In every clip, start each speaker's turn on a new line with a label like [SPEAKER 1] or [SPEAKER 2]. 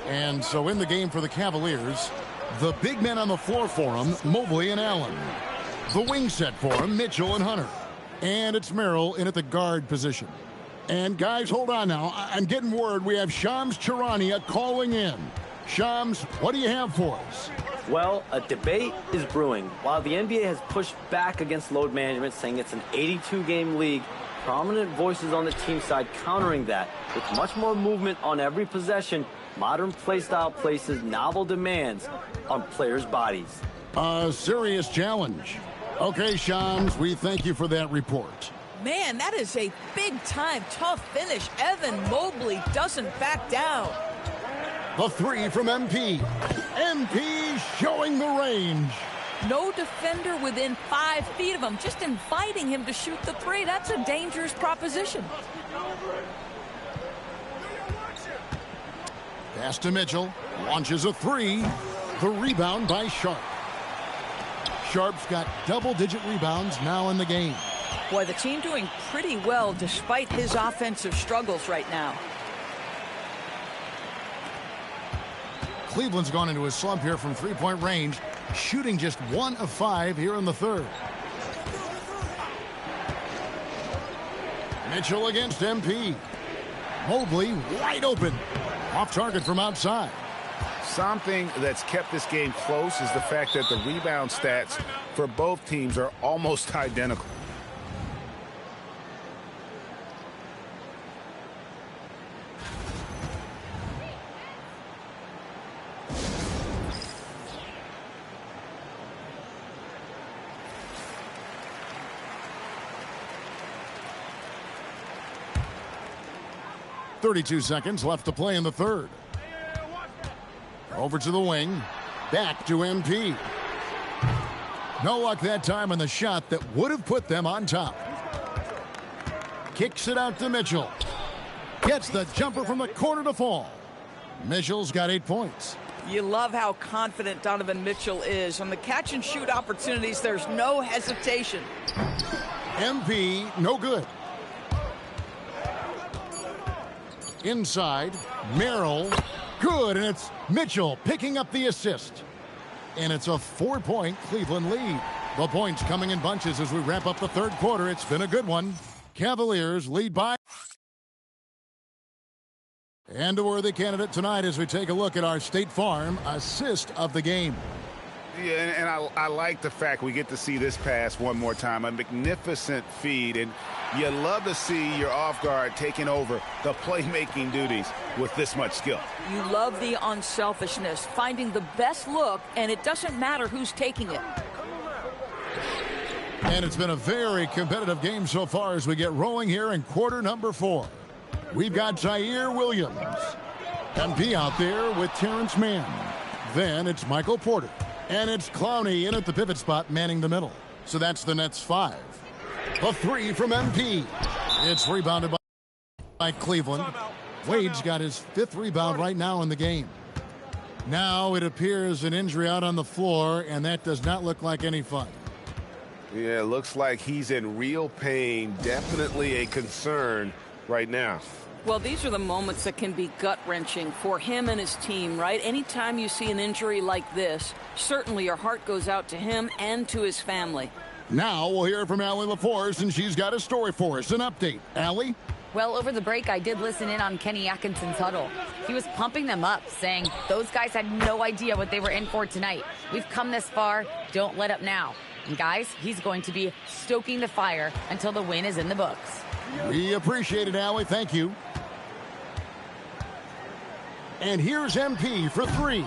[SPEAKER 1] And so in the game for the Cavaliers, the big men on the floor for them, Mobley and Allen. The wing set for them, Mitchell and Hunter. And it's Merrill in at the guard position. And guys, hold on now. I'm getting word we have Shams Charania calling in. Shams, what do you have for us?
[SPEAKER 2] Well, a debate is brewing. While the NBA has pushed back against load management, saying it's an 82-game league, prominent voices on the team side countering that. With much more movement on every possession, modern play style places novel demands on players' bodies.
[SPEAKER 1] A serious challenge. Okay, Shams, we thank you for that report.
[SPEAKER 3] Man, that is a big-time tough finish. Evan Mobley doesn't back down.
[SPEAKER 1] The three from MP. MP showing the range.
[SPEAKER 3] No defender within 5 feet of him, just inviting him to shoot the three. That's a dangerous proposition.
[SPEAKER 1] Pass to Mitchell. Launches a three. The rebound by Sharp. Sharp's got double-digit rebounds now in the game.
[SPEAKER 3] Boy, the team doing pretty well despite his offensive struggles right now.
[SPEAKER 1] Cleveland's gone into a slump here from three-point range, shooting just 1 of 5 here in the third. Mitchell against MP. Mobley wide open. Off target from outside.
[SPEAKER 4] Something that's kept this game close is the fact that the rebound stats for both teams are almost identical.
[SPEAKER 1] .32 seconds left to play in the third. Over to the wing. Back to MP. No luck that time on the shot that would have put them on top. Kicks it out to Mitchell. Gets the jumper from the corner to fall. Mitchell's got 8 points.
[SPEAKER 3] You love how confident Donovan Mitchell is. On the catch and shoot opportunities, there's no hesitation.
[SPEAKER 1] MP, no good. Inside, Merrill, good, and it's Mitchell picking up the assist. And it's a 4-point Cleveland lead. The points coming in bunches as we wrap up the third quarter. It's been a good one. Cavaliers lead by. And a worthy candidate tonight as we take a look at our State Farm assist of the game.
[SPEAKER 4] Yeah, and I like the fact we get to see this pass one more time. A magnificent feed, and you love to see your off guard taking over the playmaking duties with this much skill.
[SPEAKER 3] You love the unselfishness, finding the best look, and it doesn't matter who's taking it.
[SPEAKER 1] And it's been a very competitive game so far as we get rolling here in quarter number 4. We've got Zaire Williams. MP out there with Terrence Mann. Then it's Michael Porter. And it's Clowney in at the pivot spot, manning the middle. So that's the Nets 5. A three from MP. It's rebounded by Cleveland. Wade's got his 5th rebound right now in the game. Now it appears an injury out on the floor, and that does not look like any fun.
[SPEAKER 5] Yeah, it looks like he's in real pain. Definitely a concern right now.
[SPEAKER 3] Well, these are the moments that can be gut-wrenching for him and his team, right? Anytime you see an injury like this, certainly your heart goes out to him and to his family.
[SPEAKER 1] Now we'll hear from Allie LaForce, and she's got a story for us. An update. Allie?
[SPEAKER 6] Well, over the break, I did listen in on Kenny Atkinson's huddle. He was pumping them up, saying those guys had no idea what they were in for tonight. We've come this far. Don't let up now. And guys, he's going to be stoking the fire until the win is in the books.
[SPEAKER 1] We appreciate it, Allie. Thank you. And here's MP for 3.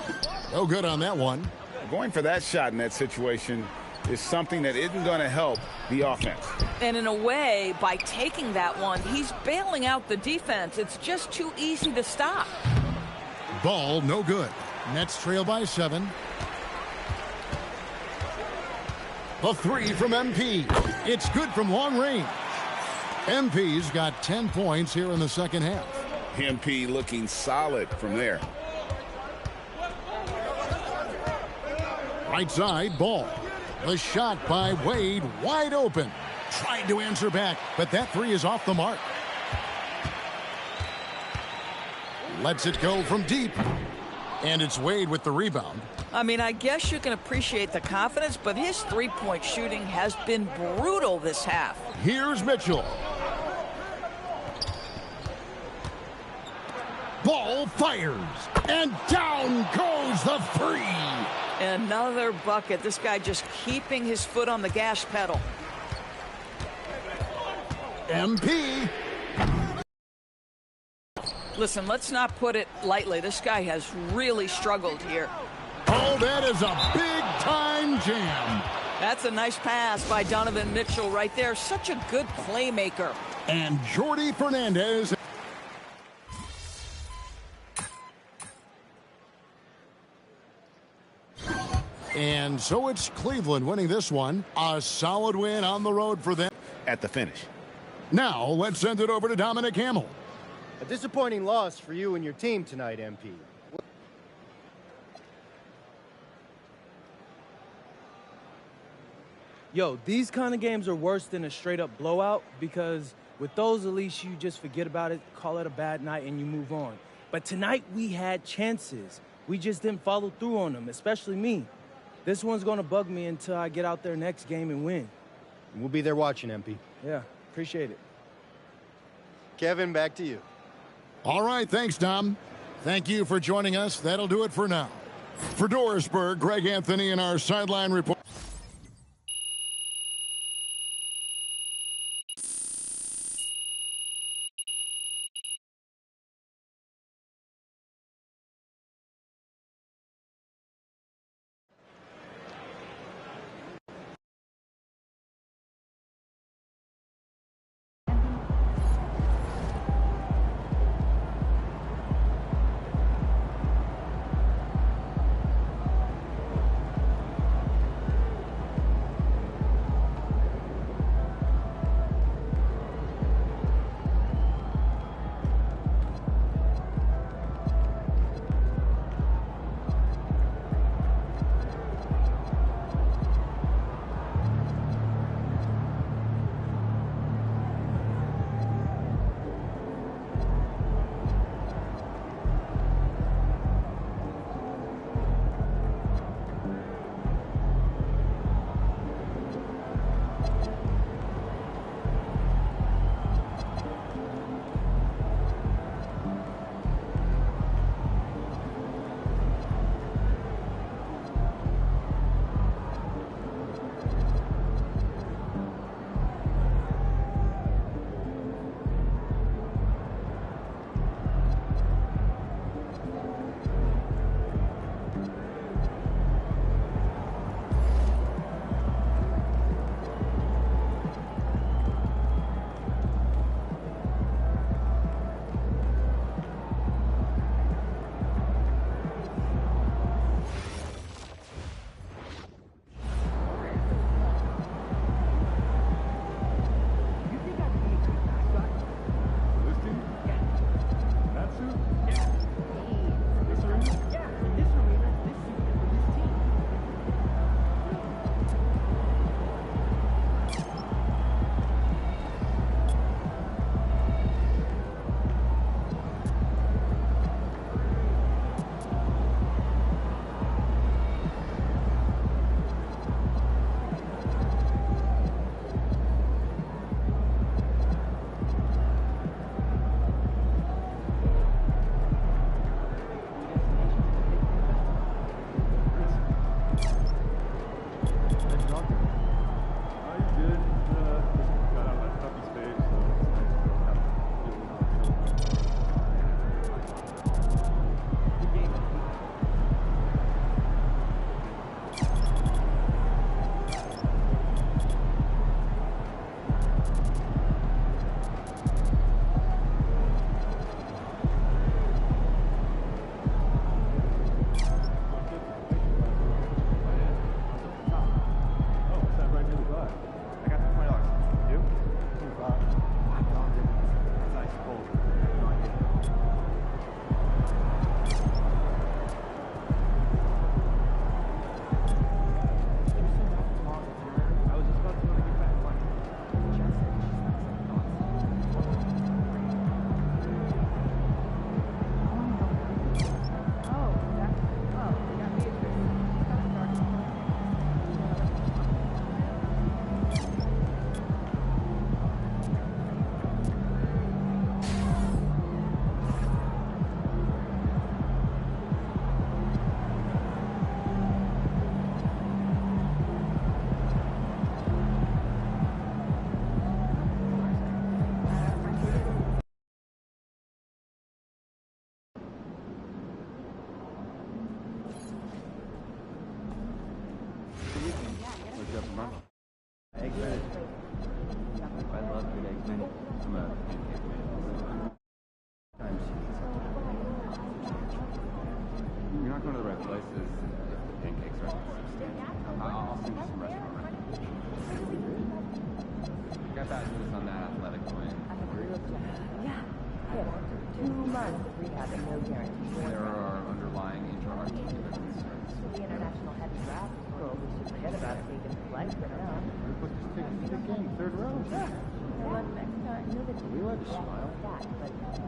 [SPEAKER 1] No good on that one.
[SPEAKER 4] Going for that shot in that situation is something that isn't going to help the offense.
[SPEAKER 3] And in a way, by taking that one, he's bailing out the defense. It's just too easy to stop.
[SPEAKER 1] Ball, no good. Nets trail by 7. A 3 from MP. It's good from long range. MP's got 10 points here in the second half.
[SPEAKER 4] MP looking solid from there.
[SPEAKER 1] Right side, Ball. The shot by Wade, wide open. Tried to answer back, but that 3 is off the mark. Lets it go from deep. And it's Wade with the rebound.
[SPEAKER 3] I mean, I guess you can appreciate the confidence, but his three-point shooting has been brutal this half.
[SPEAKER 1] Here's Mitchell. Ball fires, and down goes the three.
[SPEAKER 3] Another bucket. This guy just keeping his foot on the gas pedal.
[SPEAKER 1] MP.
[SPEAKER 3] Listen, let's not put it lightly. This guy has really struggled here.
[SPEAKER 1] Oh, that is a big-time jam.
[SPEAKER 3] That's a nice pass by Donovan Mitchell right there. Such a good playmaker.
[SPEAKER 1] And Jordi Fernandez. And so it's Cleveland winning this one. A solid win on the road for them.
[SPEAKER 4] At the finish.
[SPEAKER 1] Now, let's send it over to Dominic Hamill.
[SPEAKER 7] A disappointing loss for you and your team tonight, MP.
[SPEAKER 8] Yo, these kind of games are worse than a straight-up blowout because with those, at least you just forget about it, call it a bad night, and you move on. But tonight, we had chances. We just didn't follow through on them, especially me. This one's going to bug me until I get out there next game and win.
[SPEAKER 7] We'll be there watching, MP.
[SPEAKER 8] Yeah, appreciate it.
[SPEAKER 7] Kevin, back to you.
[SPEAKER 1] All right, thanks, Dom. Thank you for joining us. That'll do it for now. For Dorisburg, Greg Anthony in our sideline report.
[SPEAKER 9] you're not going to the right places if the pancakes are substandard. I'll send you some restaurant recommendations. Got bad news on that athletic plan.
[SPEAKER 10] Yeah. 2 months of rehab and no guarantee.
[SPEAKER 9] There are underlying intra-articular concerns.
[SPEAKER 10] The international heavy draft rule, we should forget about it being in play for now.
[SPEAKER 9] We're supposed to take the game, 3rd round.
[SPEAKER 10] Yeah. Next time,
[SPEAKER 9] We like to smile.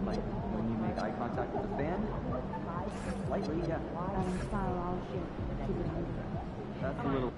[SPEAKER 9] Like when you make eye contact with the fan? Slightly, yeah. That's a little...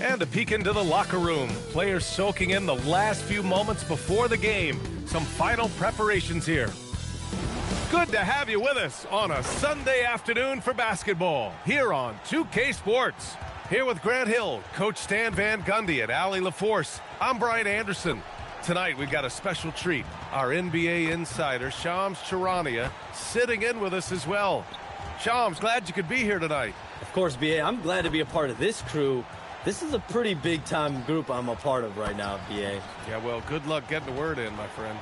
[SPEAKER 11] And a peek into the locker room. Players soaking in the last few moments before the game. Some final preparations here. Good to have you with us on a Sunday afternoon for basketball here on 2K Sports. Here with Grant Hill, Coach Stan Van Gundy, and Allie LaForce. I'm Brian Anderson. Tonight we've got a special treat. Our NBA insider, Shams Charania, sitting in with us as well. Shams, glad you could be here tonight.
[SPEAKER 2] Of course, BA, I'm glad to be a part of this crew. This is a pretty big-time group I'm a part of right now, BA.
[SPEAKER 11] Yeah, well, good luck getting the word in, my friend.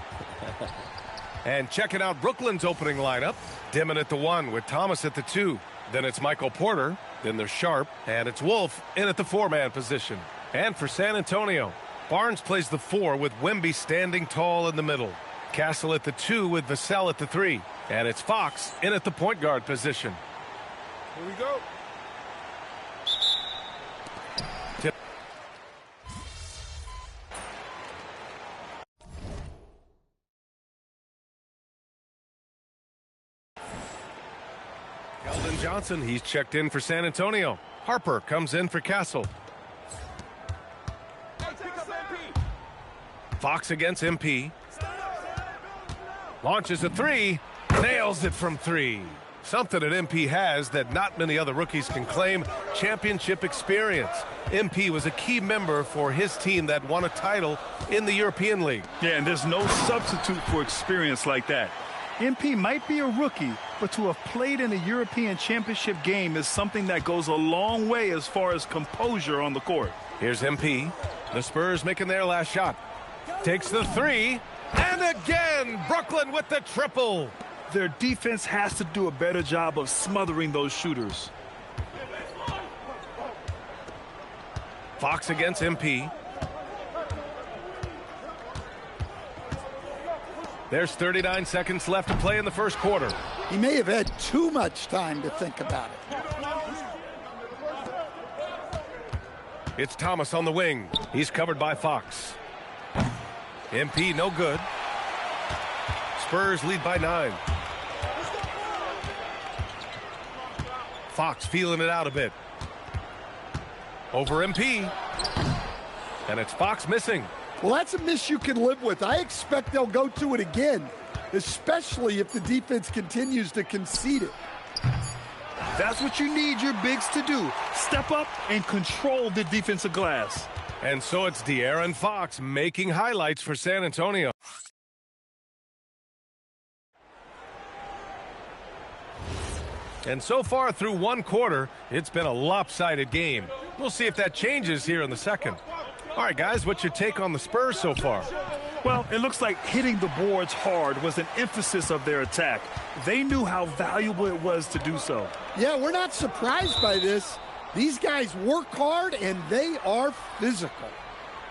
[SPEAKER 11] And checking out Brooklyn's opening lineup. Dimon at the 1 with Thomas at the 2. Then it's Michael Porter. Then there's Sharp. And it's Wolf in at the 4-man position. And for San Antonio, Barnes plays the 4 with Wemby standing tall in the middle. Castle at the 2 with Vassell at the 3. And it's Fox in at the point guard position.
[SPEAKER 4] Here we go.
[SPEAKER 11] Keldon Johnson, he's checked in for San Antonio. Harper comes in for Castle. Fox against MP. Launches a 3. Nails it from 3. Something that MP has that not many other rookies can claim: championship experience. MP was a key member for his team that won a title in the European League.
[SPEAKER 12] Yeah, and there's no substitute for experience like that. MP might be a rookie, but to have played in a European championship game is something that goes a long way as far as composure on the court.
[SPEAKER 11] Here's MP. The Spurs making their last shot. Takes the 3. And again, Brooklyn with the triple.
[SPEAKER 12] Their defense has to do a better job of smothering those shooters.
[SPEAKER 11] Fox against MP. There's 39 seconds left to play in the first quarter.
[SPEAKER 13] He may have had too much time to think about it.
[SPEAKER 11] It's Thomas on the wing. He's covered by Fox. MP no good. Spurs lead by 9. Fox feeling it out a bit. Over MP. And it's Fox missing.
[SPEAKER 13] Well, that's a miss you can live with. I expect they'll go to it again, especially if the defense continues to concede it.
[SPEAKER 12] That's what you need your bigs to do. Step up and control the defensive glass.
[SPEAKER 11] And so it's De'Aaron Fox making highlights for San Antonio. And so far through one quarter, it's been a lopsided game. We'll see if that changes here in the second. All right, guys, what's your take on the Spurs so far?
[SPEAKER 12] Well, it looks like hitting the boards hard was an emphasis of their attack. They knew how valuable it was to do so.
[SPEAKER 13] Yeah, we're not surprised by this. These guys work hard, and they are physical.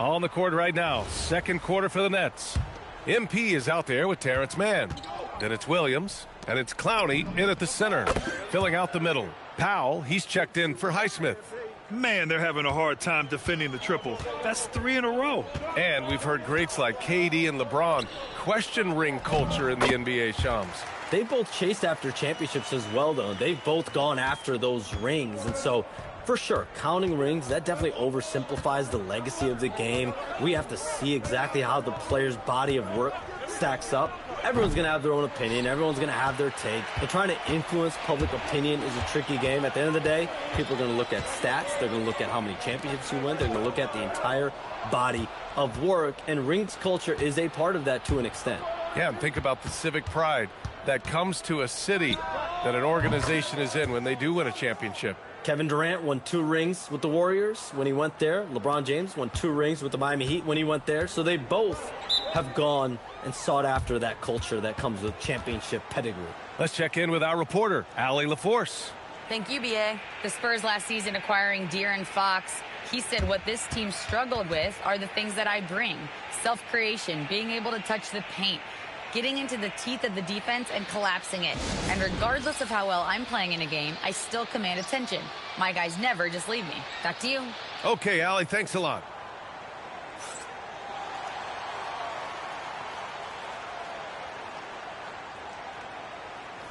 [SPEAKER 11] On the court right now, second quarter for the Nets. MP is out there with Terrence Mann. Then it's Williams, and it's Clowney in at the center, filling out the middle. Powell, he's checked in for Highsmith.
[SPEAKER 12] Man, they're having a hard time defending the triple. That's 3 in a row.
[SPEAKER 11] And we've heard greats like KD and LeBron question ring culture in the NBA, Shams.
[SPEAKER 2] They both chased after championships as well, though. They've both gone after those rings. And so, for sure, counting rings, that definitely oversimplifies the legacy of the game. We have to see exactly how the player's body of work stacks up. Everyone's going to have their own opinion. Everyone's going to have their take. And trying to influence public opinion is a tricky game. At the end of the day, people are going to look at stats. They're going to look at how many championships you win. They're going to look at the entire body of work. And rings culture is a part of that to an extent.
[SPEAKER 11] Yeah, and think about the civic pride that comes to a city that an organization is in when they do win a championship.
[SPEAKER 2] Kevin Durant won 2 rings with the Warriors when he went there. LeBron James won 2 rings with the Miami Heat when he went there. So they both have gone and sought after that culture that comes with championship pedigree.
[SPEAKER 11] Let's check in with our reporter, Allie LaForce.
[SPEAKER 6] Thank you, BA. The Spurs last season acquiring De'Aaron Fox. He said what this team struggled with are the things that I bring. Self-creation, being able to touch the paint, getting into the teeth of the defense and collapsing it. And regardless of how well I'm playing in a game, I still command attention. My guys never just leave me. Back to you.
[SPEAKER 11] Okay, Allie, thanks a lot.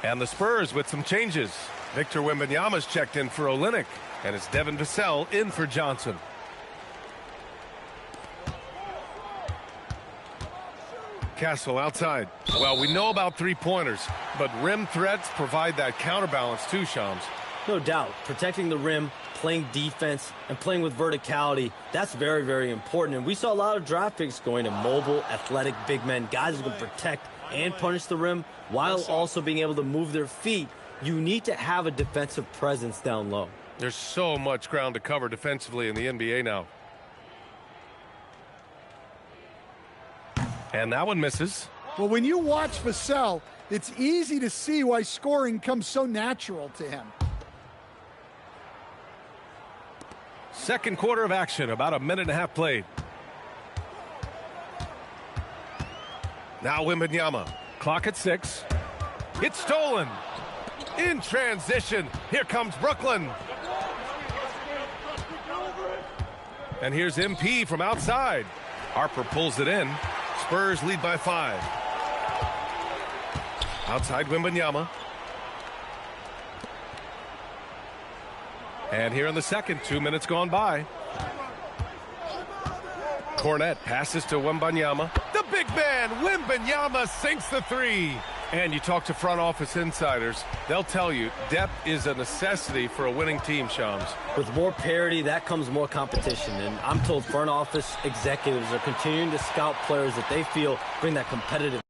[SPEAKER 11] And the Spurs with some changes. Victor Wembanyama's checked in for Olynyk, and it's Devin Vassell in for Johnson. Castle outside. Well, we know about three-pointers, but rim threats provide that counterbalance too, Shams.
[SPEAKER 2] No doubt. Protecting the rim, playing defense, and playing with verticality, that's very, very important. And we saw a lot of draft picks going to mobile, athletic big men, guys who can protect and punish the rim while also being able to move their feet. You need to have a defensive presence down low.
[SPEAKER 11] There's so much ground to cover defensively in the NBA now. And that one misses.
[SPEAKER 13] Well, when you watch Vassell, it's easy to see why scoring comes so natural to him.
[SPEAKER 11] Second quarter of action, about a minute and a half played. Now Wembanyama. Clock at 6. It's stolen. In transition, here comes Brooklyn. And here's MP from outside. Harper pulls it in. Spurs lead by 5. Outside Wembanyama. And here in the second, 2 minutes gone by. Cornette passes to Wembanyama. The big man, Wembanyama, sinks the 3. And you talk to front office insiders, they'll tell you depth is a necessity for a winning team, Shams.
[SPEAKER 2] With more parity, that comes more competition. And I'm told front office executives are continuing to scout players that they feel bring that competitive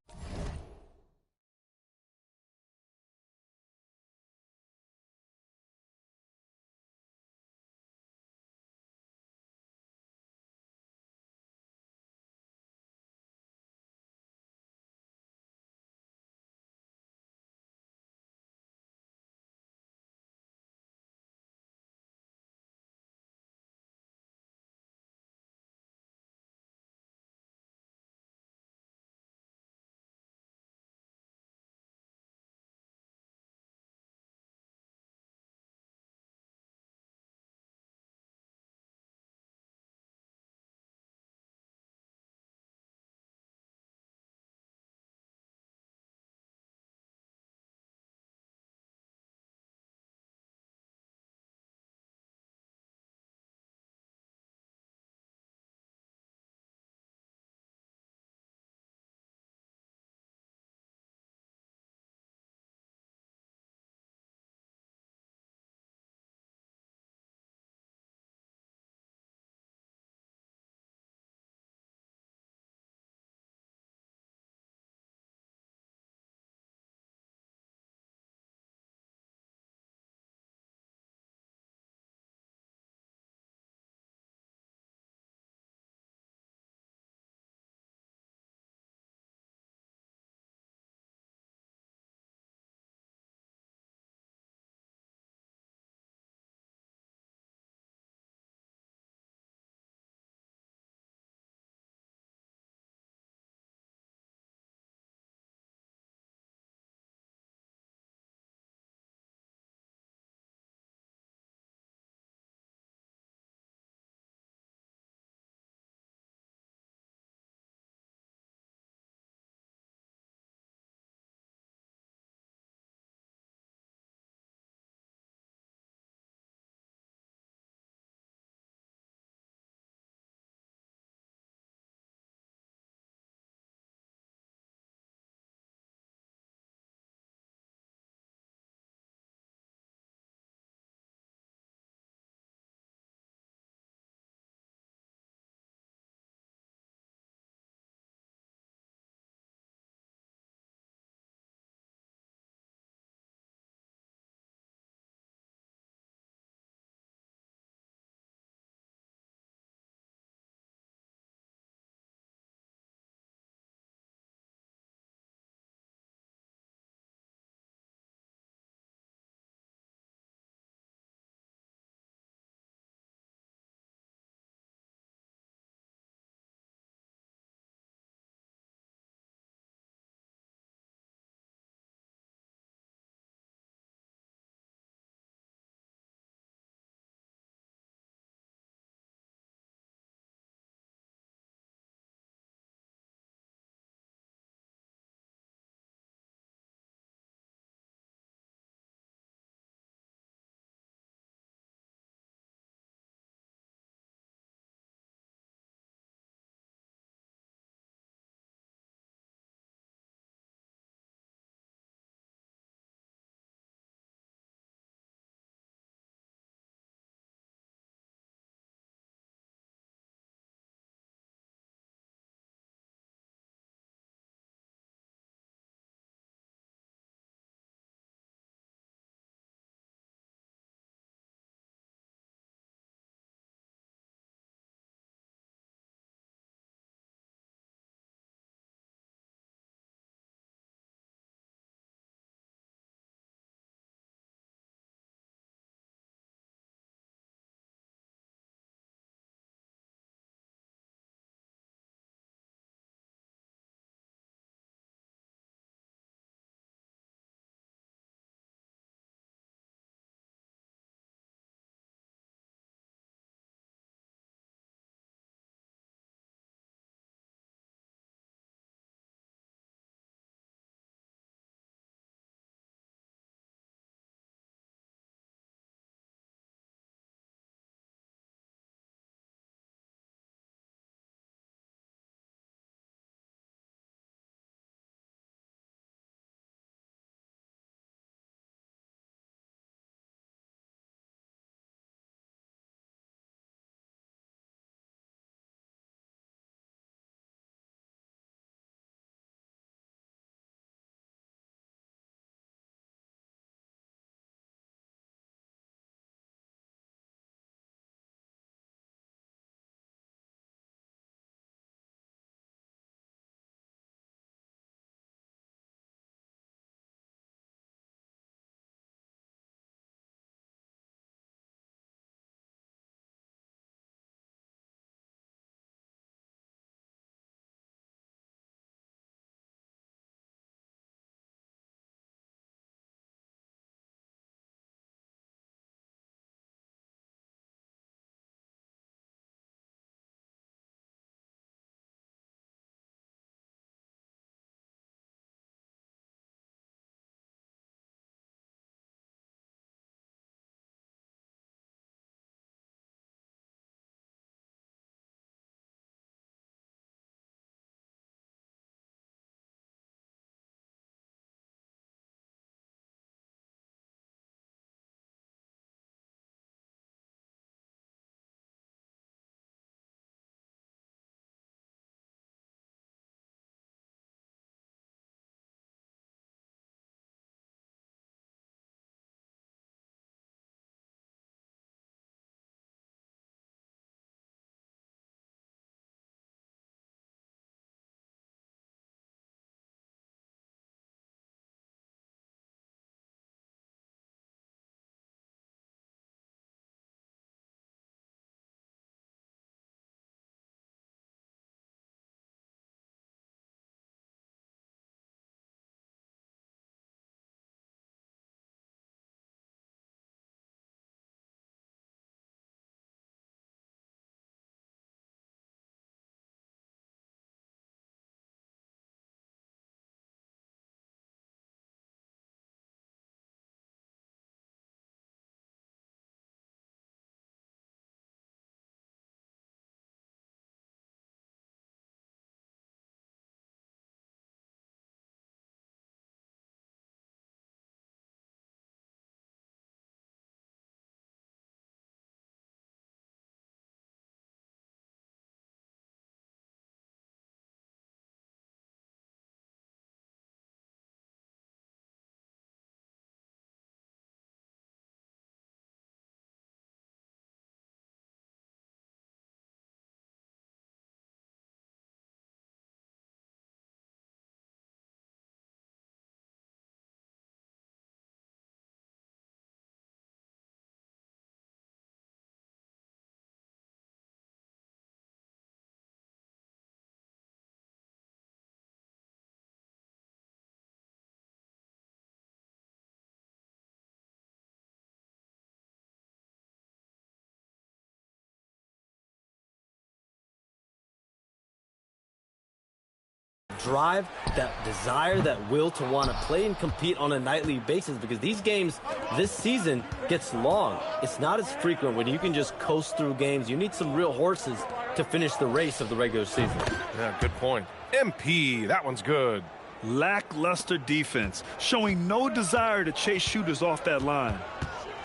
[SPEAKER 2] drive, that desire, that will to want to play and compete on a nightly basis, because these games this season gets long. It's not as frequent when you can just coast through games. You need some real horses to finish the race of the regular season.
[SPEAKER 11] Yeah, good point. MP, that one's good.
[SPEAKER 12] Lackluster defense, showing no desire to chase shooters off that line.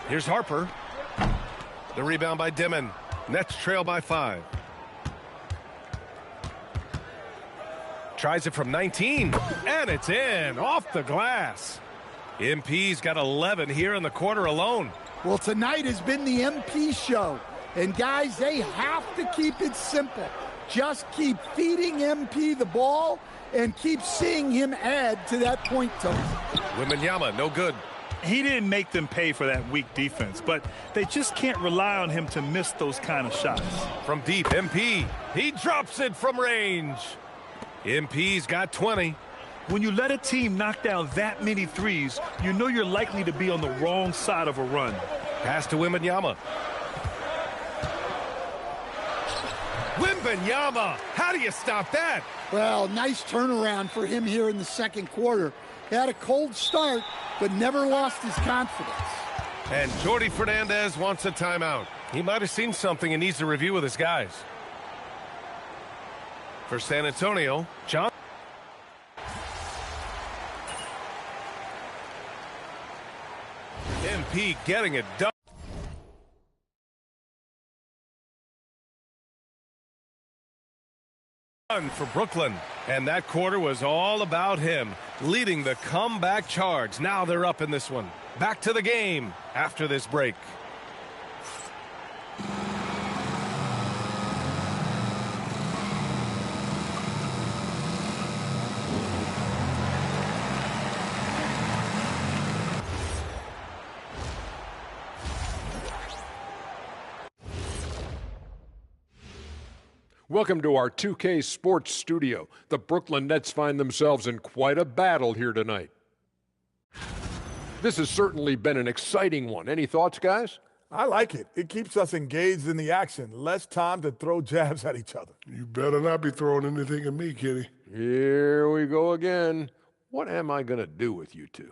[SPEAKER 11] Here's Harper. The rebound by Dimon. Nets trail by 5. Tries it from 19, and it's in, off the glass. MP's got 11 here in the quarter alone.
[SPEAKER 13] Well, tonight has been the MP show. And, guys, they have to keep it simple. Just keep feeding MP the ball and keep seeing him add to that point total.
[SPEAKER 11] Wembanyama, no good.
[SPEAKER 12] He didn't make them pay for that weak defense, but they just can't rely on him to miss those kind of shots.
[SPEAKER 11] From deep, MP. He drops it from range. MP's got 20.
[SPEAKER 12] When you let a team knock down that many threes, you know you're likely to be on the wrong side of a run.
[SPEAKER 11] Pass to Wembanyama. Wembanyama, how do you stop that?
[SPEAKER 13] Well, nice turnaround for him here in the second quarter. He had a cold start, but never lost his confidence.
[SPEAKER 11] And Jordi Fernandez wants a timeout. He might have seen something and needs to review with his guys. For San Antonio, John. MP getting it done. For Brooklyn, and that quarter was all about him leading the comeback charge. Now they're up in this one. Back to the game after this break.
[SPEAKER 14] Welcome to our 2K Sports Studio. The Brooklyn Nets find themselves in quite a battle here tonight. This has certainly been an exciting one. Any thoughts, guys?
[SPEAKER 15] I like it. It keeps us engaged in the action. Less time to throw jabs at each other.
[SPEAKER 16] You better not be throwing anything at me, Kenny.
[SPEAKER 14] Here we go again. What am I going to do with you two?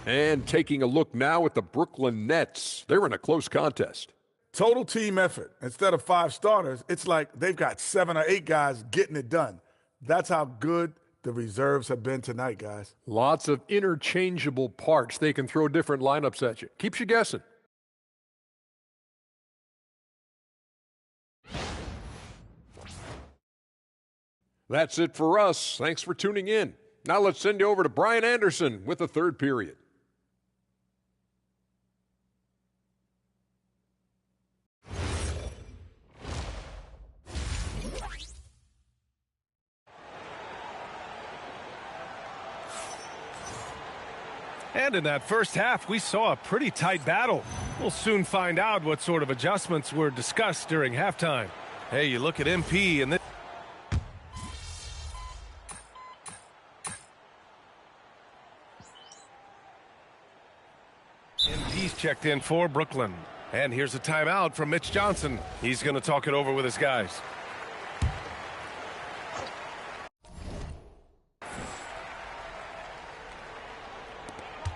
[SPEAKER 14] And taking a look now at the Brooklyn Nets. They're in a close contest.
[SPEAKER 15] Total team effort. Instead of 5 starters, it's like they've got 7 or 8 guys getting it done. That's how good the reserves have been tonight, guys.
[SPEAKER 14] Lots of interchangeable parts. They can throw different lineups at you. Keeps you guessing. That's it for us. Thanks for tuning in. Now let's send you over to Brian Anderson with the third period.
[SPEAKER 11] And in that first half, we saw a pretty tight battle. We'll soon find out what sort of adjustments were discussed during halftime. Hey, you look at MP and this. MP's checked in for Brooklyn. And here's a timeout from Mitch Johnson. He's going to talk it over with his guys.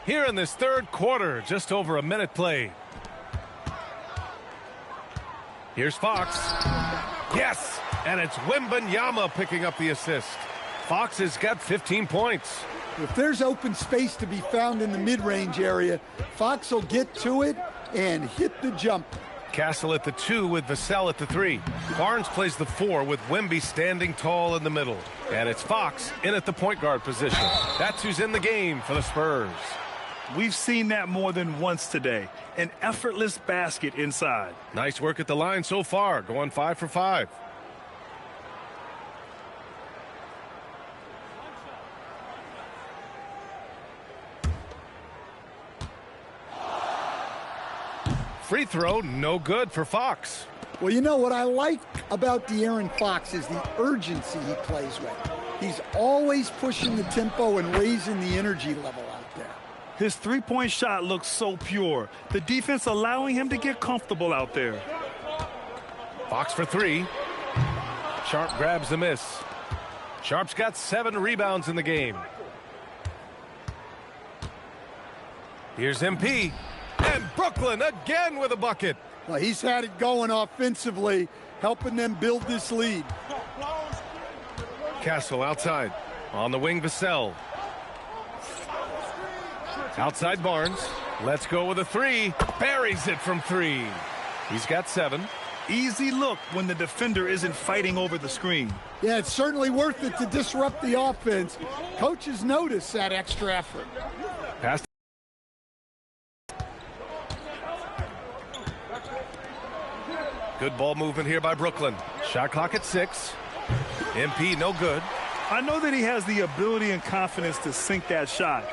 [SPEAKER 11] Here in this third quarter, just over a minute played. Here's Fox. Yes, and it's Wembanyama picking up the assist. Fox has got 15 points.
[SPEAKER 13] If there's open space to be found in the mid-range area, Fox will get to it and hit the jump.
[SPEAKER 11] Castle at the 2 with Vassell at the 3. Barnes plays the 4 with Wemby standing tall in the middle. And it's Fox in at the point guard position. That's who's in the game for the Spurs.
[SPEAKER 12] We've seen that more than once today. An effortless basket inside.
[SPEAKER 11] Nice work at the line so far, going 5 for 5. Free throw, no good for Fox.
[SPEAKER 13] Well, you know what I like about De'Aaron Fox is the urgency he plays with. He's always pushing the tempo and raising the energy level out there.
[SPEAKER 12] His three-point shot looks so pure. The defense allowing him to get comfortable out there.
[SPEAKER 11] Fox for 3. Sharp grabs the miss. Sharp's got 7 rebounds in the game. Here's MP. And Brooklyn again with a bucket.
[SPEAKER 13] Well, he's had it going offensively, helping them build this lead.
[SPEAKER 11] Castle outside. On the wing, Vassell. Outside Barnes. Let's go with a 3. Buries it from 3. He's got 7.
[SPEAKER 12] Easy look when the defender isn't fighting over the screen.
[SPEAKER 13] Yeah, it's certainly worth it to disrupt the offense. Coaches notice that extra effort.
[SPEAKER 11] Pass. Good ball movement here by Brooklyn. Shot clock at 6. MP no good.
[SPEAKER 12] I know that he has the ability and confidence to sink that shot,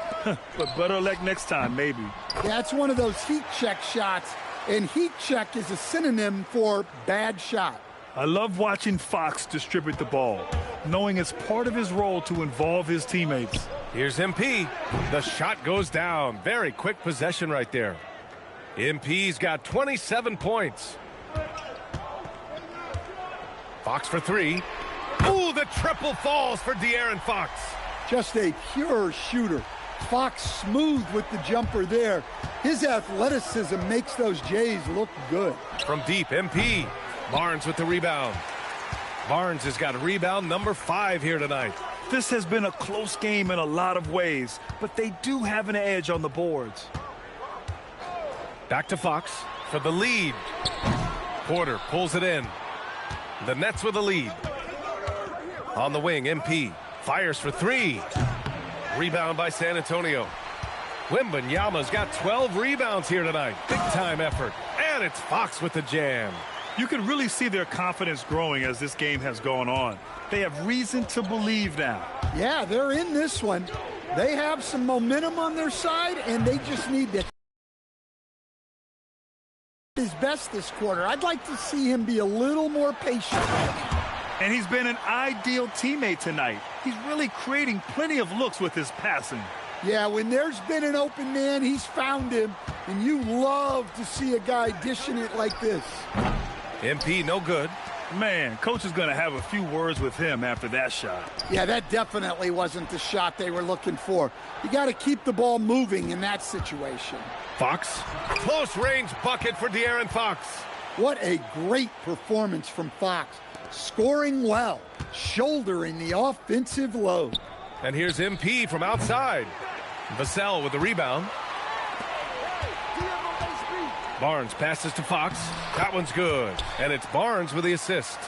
[SPEAKER 12] but better luck next time, maybe.
[SPEAKER 13] Yeah, it's one of those heat check shots, and heat check is a synonym for bad shot.
[SPEAKER 12] I love watching Fox distribute the ball, knowing it's part of his role to involve his teammates.
[SPEAKER 11] Here's MP. The shot goes down. Very quick possession right there. MP's got 27 points. Fox for 3. Ooh, the triple falls for De'Aaron Fox.
[SPEAKER 13] Just a pure shooter. Fox smooth with the jumper there. His athleticism makes those Jays look good.
[SPEAKER 11] From deep, MP. Barnes with the rebound. Barnes has got rebound number 5 here tonight.
[SPEAKER 12] This has been a close game in a lot of ways, but they do have an edge on the boards.
[SPEAKER 11] Back to Fox for the lead. Porter pulls it in. The Nets with the lead. On the wing, MP fires for 3. Rebound by San Antonio. Wembanyama's got 12 rebounds here tonight. Big time effort. And it's Fox with the jam.
[SPEAKER 12] You can really see their confidence growing as this game has gone on. They have reason to believe now.
[SPEAKER 13] Yeah, they're in this one. They have some momentum on their side, and they just need to his best this quarter. I'd like to see him be a little more patient.
[SPEAKER 12] And he's been an ideal teammate tonight. He's really creating plenty of looks with his passing.
[SPEAKER 13] Yeah, when there's been an open man, he's found him, and you love to see a guy dishing it like this.
[SPEAKER 11] MP no good.
[SPEAKER 12] Man, coach is going to have a few words with him after that shot.
[SPEAKER 13] Yeah, that definitely wasn't the shot they were looking for. You got to keep the ball moving in that situation.
[SPEAKER 11] Fox. Close range bucket for De'Aaron Fox.
[SPEAKER 13] What a great performance from Fox. Scoring well, shouldering the offensive load.
[SPEAKER 11] And here's MP from outside. Vassell with the rebound. Barnes passes to Fox. That one's good. And it's Barnes with the assist.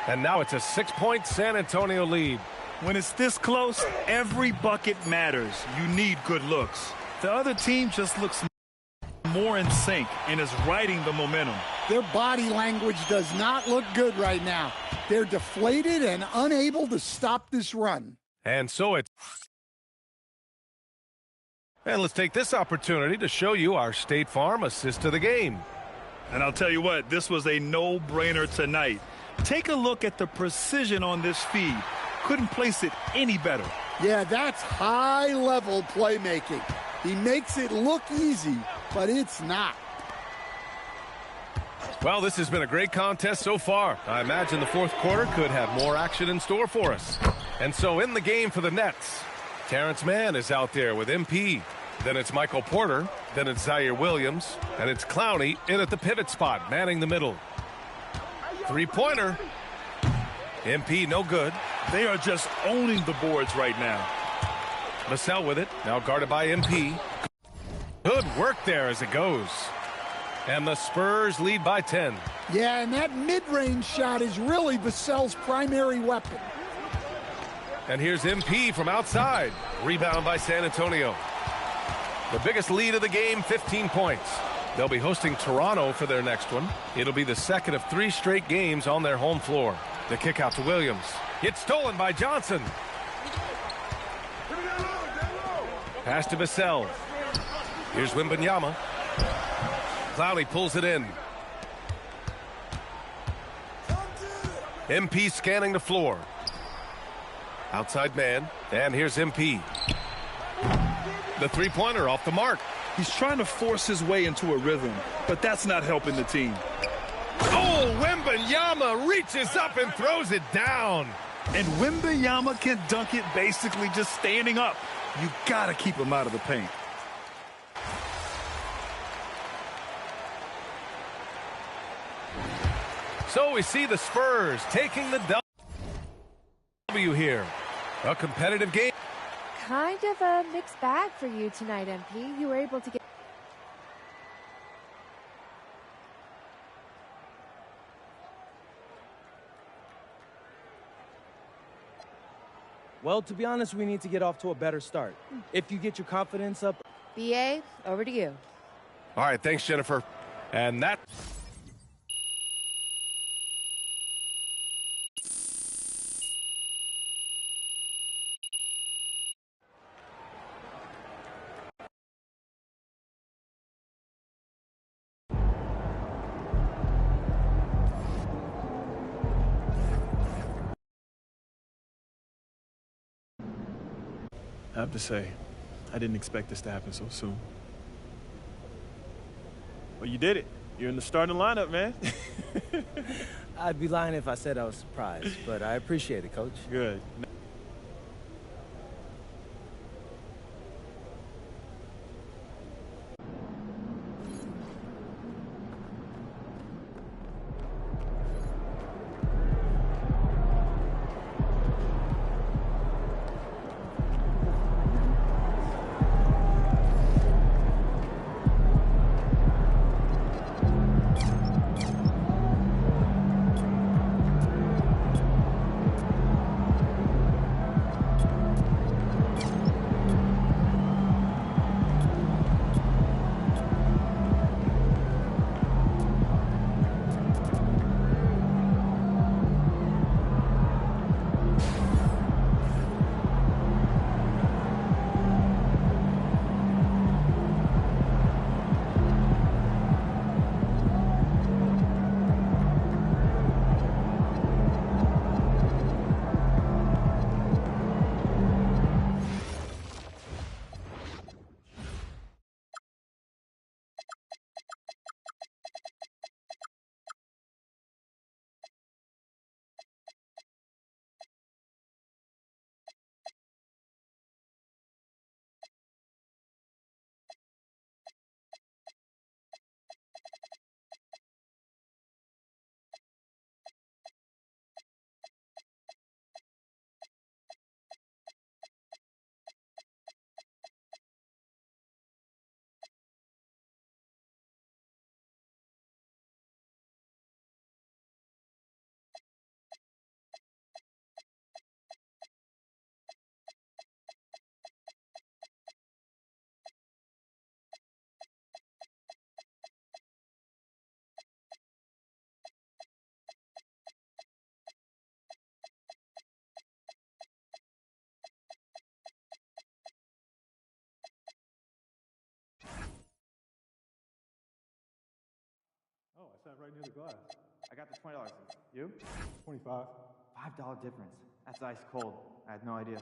[SPEAKER 11] And now it's a 6-point San Antonio lead.
[SPEAKER 12] When it's this close, every bucket matters. You need good looks. The other team just looks more in sync and is riding the momentum.
[SPEAKER 13] Their body language does not look good right now. They're deflated and unable to stop this run.
[SPEAKER 11] And so it's... And let's take this opportunity to show you our State Farm assist of the game.
[SPEAKER 12] And I'll tell you what, this was a no-brainer tonight. Take a look at the precision on this feed. Couldn't place it any better.
[SPEAKER 13] Yeah, that's high-level playmaking. He makes it look easy, but it's not.
[SPEAKER 11] Well, this has been a great contest so far. I imagine the fourth quarter could have more action in store for us. And so in the game for the Nets, Terrence Mann is out there with MP. Then it's Michael Porter. Then it's Zaire Williams. And it's Clowney in at the pivot spot, manning the middle. Three-pointer. MP no good.
[SPEAKER 12] They are just owning the boards right now.
[SPEAKER 11] Vassell with it. Now guarded by MP. Good work there as it goes. And the Spurs lead by 10.
[SPEAKER 13] Yeah, and that mid-range shot is really Vassell's primary weapon.
[SPEAKER 11] And here's MP from outside. Rebound by San Antonio. The biggest lead of the game, 15 points. They'll be hosting Toronto for their next one. It'll be the second of 3 straight games on their home floor. The kick out to Williams. It's stolen by Johnson. Pass to Vassell. Here's Wembanyama. Clowney pulls it in. MP scanning the floor. Outside man. And here's MP. The three-pointer off the mark.
[SPEAKER 12] He's trying to force his way into a rhythm, but that's not helping the team.
[SPEAKER 11] Oh, Wembanyama reaches up and throws it down.
[SPEAKER 12] And Wembanyama can dunk it basically just standing up. You got to keep him out of the paint.
[SPEAKER 11] So we see the Spurs taking the W here. A competitive game.
[SPEAKER 10] Kind of a mixed bag for you tonight, MP. You were able to get...
[SPEAKER 8] Well, to be honest, we need to get off to a better start. If you get your confidence up...
[SPEAKER 10] BA, over to you.
[SPEAKER 11] All right, thanks, Jennifer. And that...
[SPEAKER 17] I have to say, I didn't expect this to happen so soon.
[SPEAKER 8] Well, you did it. You're in the starting lineup, man. I'd be lying if I said I was surprised, but I appreciate it, Coach. Good.
[SPEAKER 18] Oh, I sat right near the glass. I got the $20. You? 25. $5 difference. That's ice cold. I had no idea.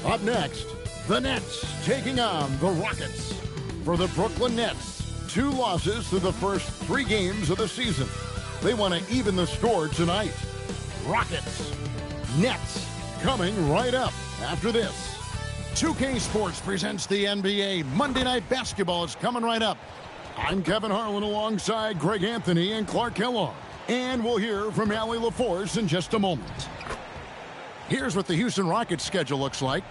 [SPEAKER 1] Up next, the Nets taking on the Rockets. For the Brooklyn Nets, 2 losses through the first 3 games of the season. They want to even the score tonight. Rockets Nets coming right up after this. 2K Sports presents the NBA. Monday Night Basketball is coming right up. I'm Kevin Harlan alongside Greg Anthony and Clark Kellogg. And we'll hear from Allie LaForce in just a moment. Here's what the Houston Rockets schedule looks like.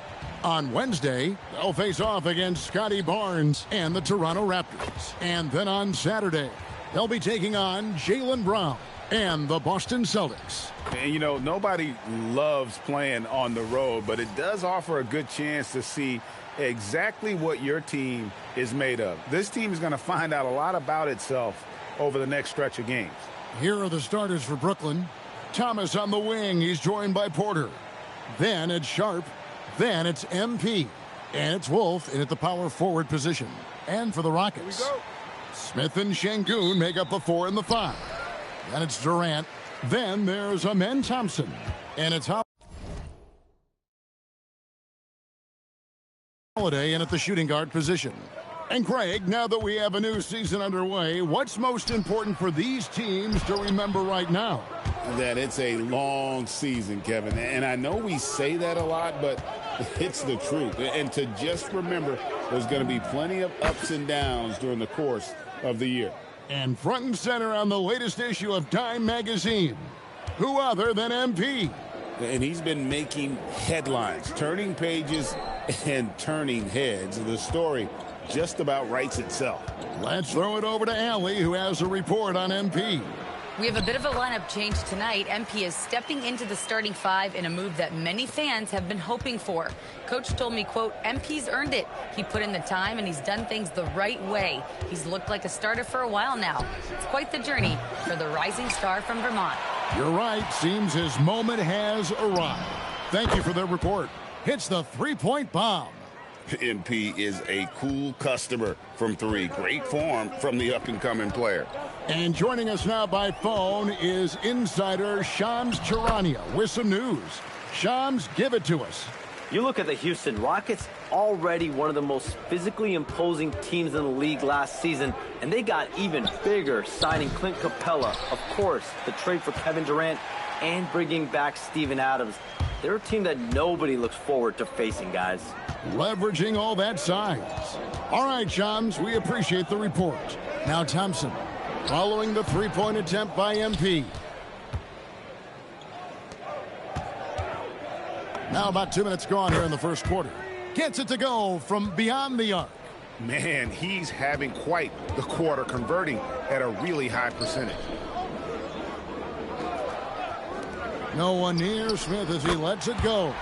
[SPEAKER 1] On Wednesday, they'll face off against Scotty Barnes and the Toronto Raptors. And then on Saturday, they'll be taking on Jaylen Brown and the Boston Celtics.
[SPEAKER 4] And, you know, nobody loves playing on the road, but it does offer a good chance to see exactly what your team is made of. This team is going to find out a lot about itself over the next stretch of games.
[SPEAKER 1] Here are the starters for Brooklyn. Thomas on the wing. He's joined by Porter. Then it's Sharp. Then it's MP. And it's Wolf in at the power forward position. And for the Rockets, Smith and Şengün make up the 4 and the 5. Then it's Durant. Then there's Amen Thompson. And it's Holiday in at the shooting guard position. And Craig, now that we have a new season underway, what's most important for these teams to remember right now?
[SPEAKER 4] That it's a long season, Kevin. And I know we say that a lot, but it's the truth. And to just remember, there's going to be plenty of ups and downs during the course of the year.
[SPEAKER 1] And front and center on the latest issue of Time Magazine, who other than MP?
[SPEAKER 4] And he's been making headlines, turning pages and turning heads. The story just about writes itself.
[SPEAKER 1] Let's throw it over to Allie, who has a report on MP.
[SPEAKER 6] We have a bit of a lineup change tonight. MP is stepping into the starting 5 in a move that many fans have been hoping for. Coach told me, quote, MP's earned it. He put in the time and he's done things the right way. He's looked like a starter for a while now. It's quite the journey for the rising star from Vermont.
[SPEAKER 1] You're right. Seems his moment has arrived. Thank you for the report. Hits the three-point bomb.
[SPEAKER 4] MP is a cool customer from 3. Great form from the up-and-coming player.
[SPEAKER 1] And joining us now by phone is insider Shams Charania with some news. Shams, give it to us.
[SPEAKER 2] You look at the Houston Rockets, already one of the most physically imposing teams in the league last season, and they got even bigger signing Clint Capella, of course, the trade for Kevin Durant, and bringing back Steven Adams. They're a team that nobody looks forward to facing, guys.
[SPEAKER 1] Leveraging all that size. All right, Shams, we appreciate the report. Now Thompson, following the three-point attempt by MP. Now about 2 minutes gone here in the first quarter. Gets it to go from beyond the arc.
[SPEAKER 4] Man, he's having quite the quarter, converting at a really high percentage.
[SPEAKER 1] No one near Smith as he lets it go.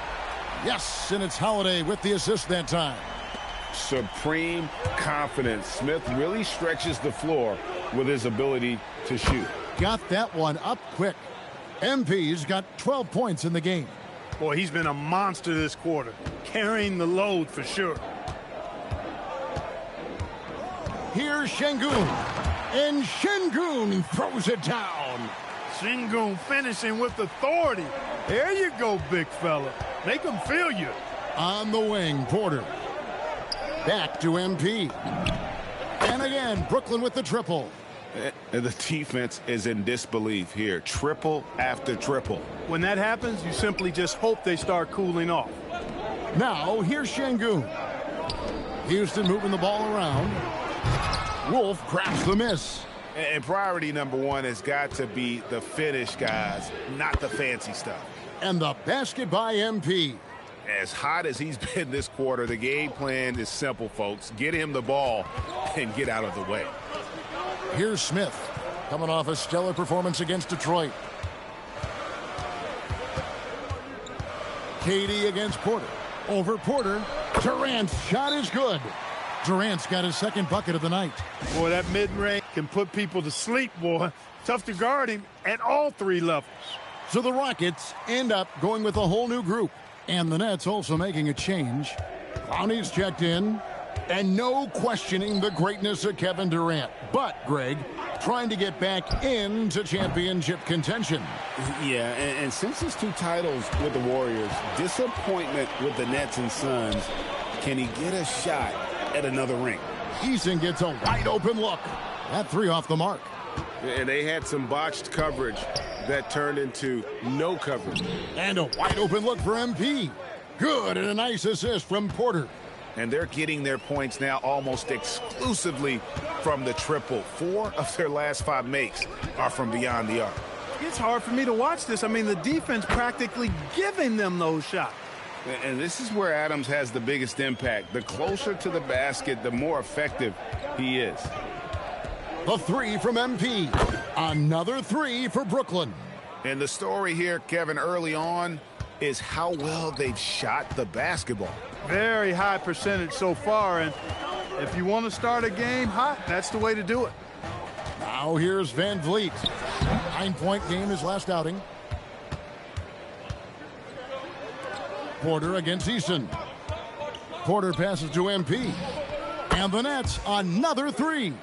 [SPEAKER 1] Yes, and it's Holiday with the assist that time.
[SPEAKER 4] Supreme confidence. Smith really stretches the floor with his ability to shoot.
[SPEAKER 1] Got that one up quick. MP's got 12 points in the game.
[SPEAKER 19] Boy, he's been a monster this quarter, carrying the load for sure.
[SPEAKER 1] Here's Şengün, and Şengün throws it down.
[SPEAKER 19] Şengün finishing with authority. There you go, big fella. Make him feel you.
[SPEAKER 1] On the wing, Porter. Back to MP. And again, Brooklyn with the triple.
[SPEAKER 4] And the defense is in disbelief here. Triple after triple.
[SPEAKER 19] When that happens, you simply just hope they start cooling off.
[SPEAKER 1] Now, here's Şengün. Houston moving the ball around. Wolf cracks the miss.
[SPEAKER 4] And priority number 1 has got to be the finish, guys, not the fancy stuff.
[SPEAKER 1] And the basket by MP.
[SPEAKER 4] As hot as he's been this quarter, the game plan is simple, folks. Get him the ball and get out of the way.
[SPEAKER 1] Here's Smith, coming off a stellar performance against Detroit. KD against Porter. Over Porter. Durant's shot is good. Durant's got his second bucket of the night.
[SPEAKER 19] Boy, that mid-range can put people to sleep, boy. Tough to guard him at all 3 levels.
[SPEAKER 1] So the Rockets end up going with a whole new group. And the Nets also making a change. Clowney's checked in. And no questioning the greatness of Kevin Durant. But, Greg, trying to get back into championship contention.
[SPEAKER 4] Yeah, and since his 2 titles with the Warriors, disappointment with the Nets and Suns, can he get a shot at another ring?
[SPEAKER 1] Eason gets a wide open look. That 3 off the mark.
[SPEAKER 4] And they had some botched coverage
[SPEAKER 5] that turned into no coverage.
[SPEAKER 1] And a wide open look for MP. Good, and a nice assist from Porter.
[SPEAKER 4] And they're getting their points now almost exclusively from the triple. 4 of their last 5 makes are from beyond the arc.
[SPEAKER 19] It's hard for me to watch this. I mean, the defense practically giving them those shots.
[SPEAKER 4] And this is where Adams has the biggest impact. The closer to the basket, the more effective he is.
[SPEAKER 1] The 3 from MP. Another 3 for Brooklyn.
[SPEAKER 4] And the story here, Kevin, early on is how well they've shot the basketball.
[SPEAKER 19] Very high percentage so far, and if you want to start a game hot, that's the way to do it.
[SPEAKER 1] Now here's Van Vliet. 9-point game his last outing. Porter against Easton. Porter passes to MP. And the Nets, another 3.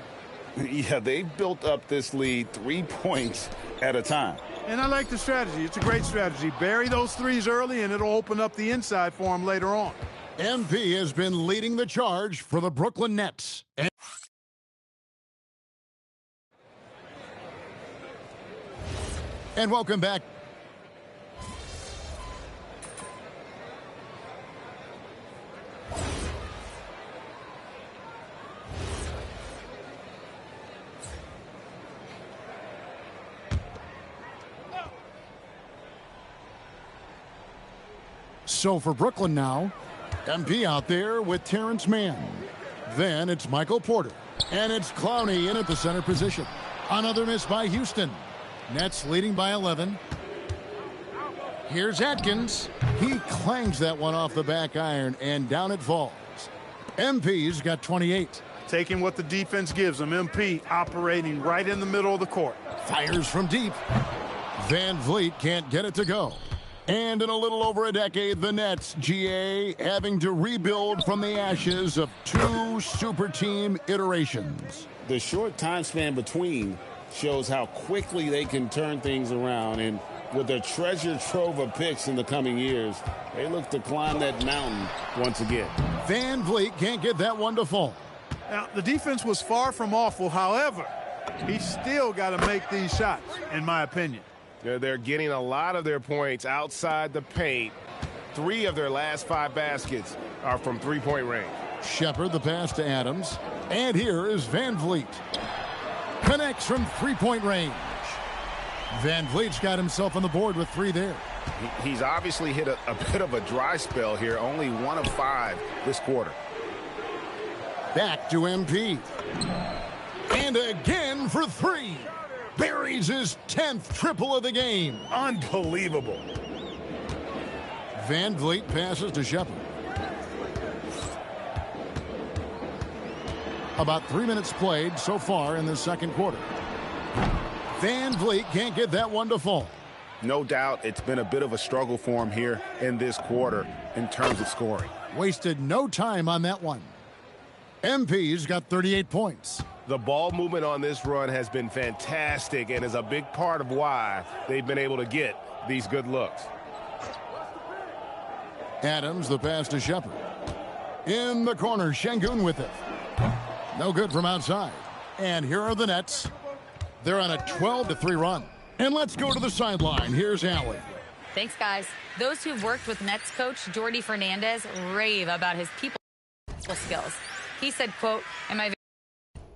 [SPEAKER 4] Yeah, they've built up this lead 3 points at a time.
[SPEAKER 19] And I like the strategy. It's a great strategy. Bury those threes early, and it'll open up the inside for them later on.
[SPEAKER 1] MP has been leading the charge for the Brooklyn Nets. And welcome back. So for Brooklyn now, MP out there with Terrence Mann. Then it's Michael Porter. And it's Clowney in at the center position. Another miss by Houston. Nets leading by 11. Here's Atkins. He clangs that one off the back iron, and down it falls. MP's got 28.
[SPEAKER 19] Taking what the defense gives them. MP operating right in the middle of the court.
[SPEAKER 1] Fires from deep. Van Vliet can't get it to go. And in a little over a decade, the Nets, GA, having to rebuild from the ashes of 2 super team iterations.
[SPEAKER 5] The short time span between shows how quickly they can turn things around. And with their treasure trove of picks in the coming years, they look to climb that mountain once again.
[SPEAKER 1] Van Vliet can't get that one to fall.
[SPEAKER 19] Now, the defense was far from awful. However, he still got to make these shots, in my opinion.
[SPEAKER 5] They're getting a lot of their points outside the paint. 3 of their last 5 baskets are from three-point range.
[SPEAKER 1] Shepard the pass to Adams. And here is Van Vliet. Connects from three-point range. Van Vliet's got himself on the board with 3 there.
[SPEAKER 4] He's obviously hit a bit of a dry spell here. Only 1 of 5 this quarter.
[SPEAKER 1] Back to MP. And again for 3. Buries his 10th triple of the game.
[SPEAKER 4] Unbelievable.
[SPEAKER 1] Van Vliet passes to Shepard. About 3 minutes played so far in the second quarter. Van Vliet can't get that one to fall.
[SPEAKER 4] No doubt it's been a bit of a struggle for him here in this quarter in terms of scoring.
[SPEAKER 1] Wasted no time on that one. MP's got 38 points.
[SPEAKER 5] The ball movement on this run has been fantastic and is a big part of why they've been able to get these good looks.
[SPEAKER 1] Adams, the pass to Shepard. In the corner, Şengün with it. No good from outside. And here are the Nets. They're on a 12-3 run. And let's go to the sideline. Here's Allie.
[SPEAKER 6] Thanks, guys. Those who've worked with Nets coach Jordi Fernandez rave about his people skills. He said, quote, "Am I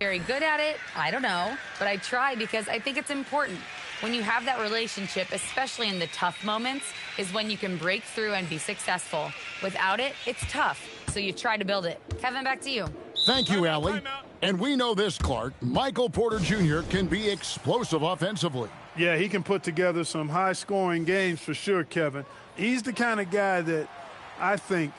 [SPEAKER 6] very good at it? I don't know, but I try because I think it's important. When you have that relationship, especially in the tough moments, is when you can break through and be successful. Without it, it's tough, so you try to build it." Kevin, back to you.
[SPEAKER 1] Thank you, Allie. And we know this, Clark. Michael Porter Jr. can be explosive offensively.
[SPEAKER 19] Yeah, he can put together some high-scoring games for sure, Kevin. He's the kind of guy that I think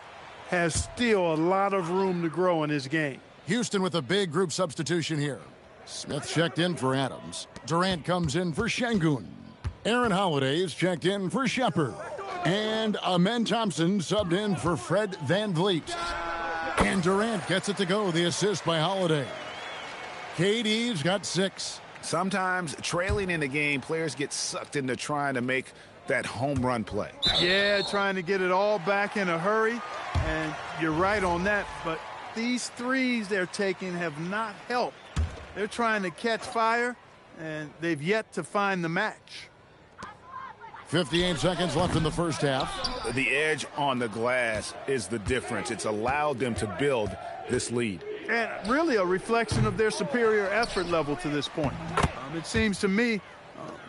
[SPEAKER 19] has still a lot of room to grow in his game.
[SPEAKER 1] Houston with a big group substitution here. Smith checked in for Adams. Durant comes in for Şengün. Aaron Holiday's checked in for Shepard. And Amen Thompson subbed in for Fred Van Vliet. And Durant gets it to go, the assist by Holiday. KD's got 6.
[SPEAKER 4] Sometimes trailing in the game, players get sucked into trying to make that home run play.
[SPEAKER 19] Yeah, trying to get it all back in a hurry. And you're right on that, but these threes they're taking have not helped. They're trying to catch fire, and they've yet to find the match.
[SPEAKER 1] 58 seconds left in the first half.
[SPEAKER 4] The edge on the glass is the difference. It's allowed them to build this lead.
[SPEAKER 19] And really a reflection of their superior effort level to this point. It seems to me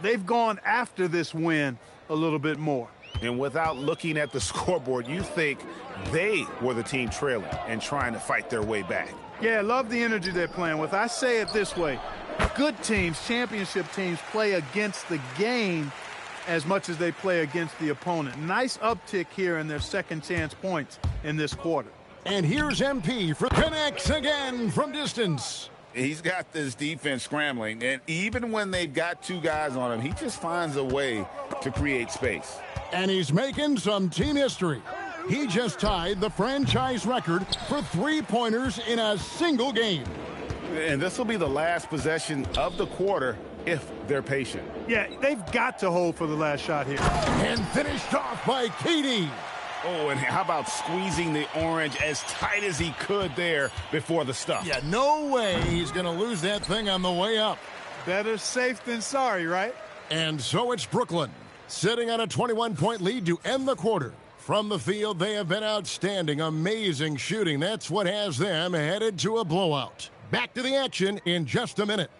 [SPEAKER 19] they've gone after this win a little bit more.
[SPEAKER 4] And without looking at the scoreboard, you think they were the team trailing and trying to fight their way back.
[SPEAKER 19] Yeah, I love the energy they're playing with. I say it this way. Good teams, championship teams, play against the game as much as they play against the opponent. Nice uptick here in their second chance points in this quarter.
[SPEAKER 1] And here's MP for connects again from distance.
[SPEAKER 4] He's got this defense scrambling, and even when they've got two guys on him, he just finds a way to create space.
[SPEAKER 1] And he's making some team history. He just tied the franchise record for three-pointers in a single game.
[SPEAKER 4] And this will be the last possession of the quarter if they're patient.
[SPEAKER 19] Yeah, they've got to hold for the last shot here.
[SPEAKER 1] And finished off by KD.
[SPEAKER 4] Oh, and how about squeezing the orange as tight as he could there before the stuff?
[SPEAKER 1] Yeah, no way he's going to lose that thing on the way up.
[SPEAKER 19] Better safe than sorry, right?
[SPEAKER 1] And so it's Brooklyn, sitting on a 21-point lead to end the quarter. From the field, they have been outstanding, amazing shooting. That's what has them headed to a blowout. Back to the action in just a minute.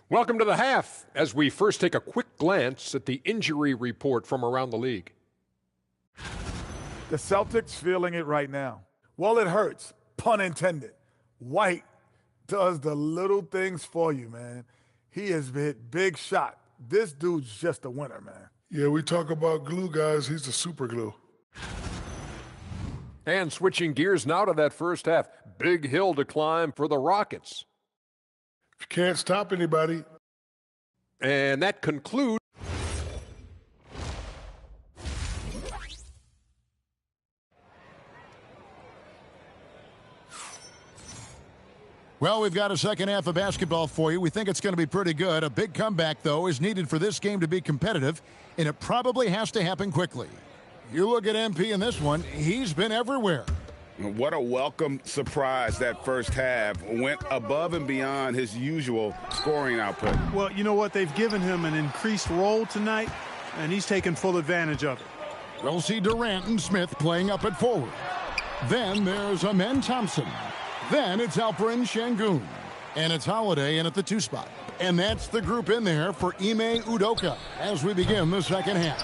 [SPEAKER 14] Welcome to the half, as we first take a quick glance at the injury report from around the league.
[SPEAKER 15] The Celtics feeling it right now. Well, it hurts, pun intended. White does the little things for you, man. He has hit big shot. This dude's just a winner, man.
[SPEAKER 16] Yeah, we talk about glue, guys. He's the super glue.
[SPEAKER 14] And switching gears now to that first half. Big hill to climb for the Rockets.
[SPEAKER 16] You can't stop anybody.
[SPEAKER 14] And that concludes.
[SPEAKER 1] Well, we've got a second half of basketball for you. We think it's going to be pretty good. A big comeback, though, is needed for this game to be competitive, and it probably has to happen quickly. You look at MP in this one, he's been everywhere.
[SPEAKER 4] What a welcome surprise that first half. Went above and beyond his usual scoring output.
[SPEAKER 19] Well, you know what? They've given him an increased role tonight, and he's taken full advantage of it.
[SPEAKER 1] We'll see Durant and Smith playing up at forward. Then there's Amen Thompson. Then it's Alperen Sengun. And it's Holiday in at the 2 spot. And that's the group in there for Ime Udoka as we begin the second half.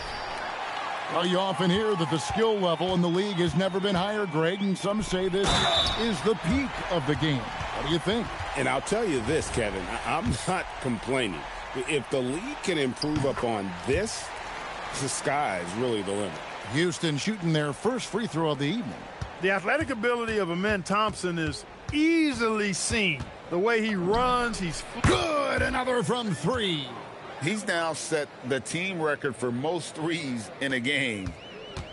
[SPEAKER 1] Well, you often hear that the skill level in the league has never been higher, Greg, and some say this is the peak of the game. What do you think?
[SPEAKER 5] And I'll tell you this, Kevin, I'm not complaining. If the league can improve upon this, the sky is really the limit.
[SPEAKER 1] Houston shooting their first free throw of the evening.
[SPEAKER 19] The athletic ability of Amen Thompson is easily seen. The way he runs, he's
[SPEAKER 1] good. Another from 3.
[SPEAKER 4] He's now set the team record for most threes in a game.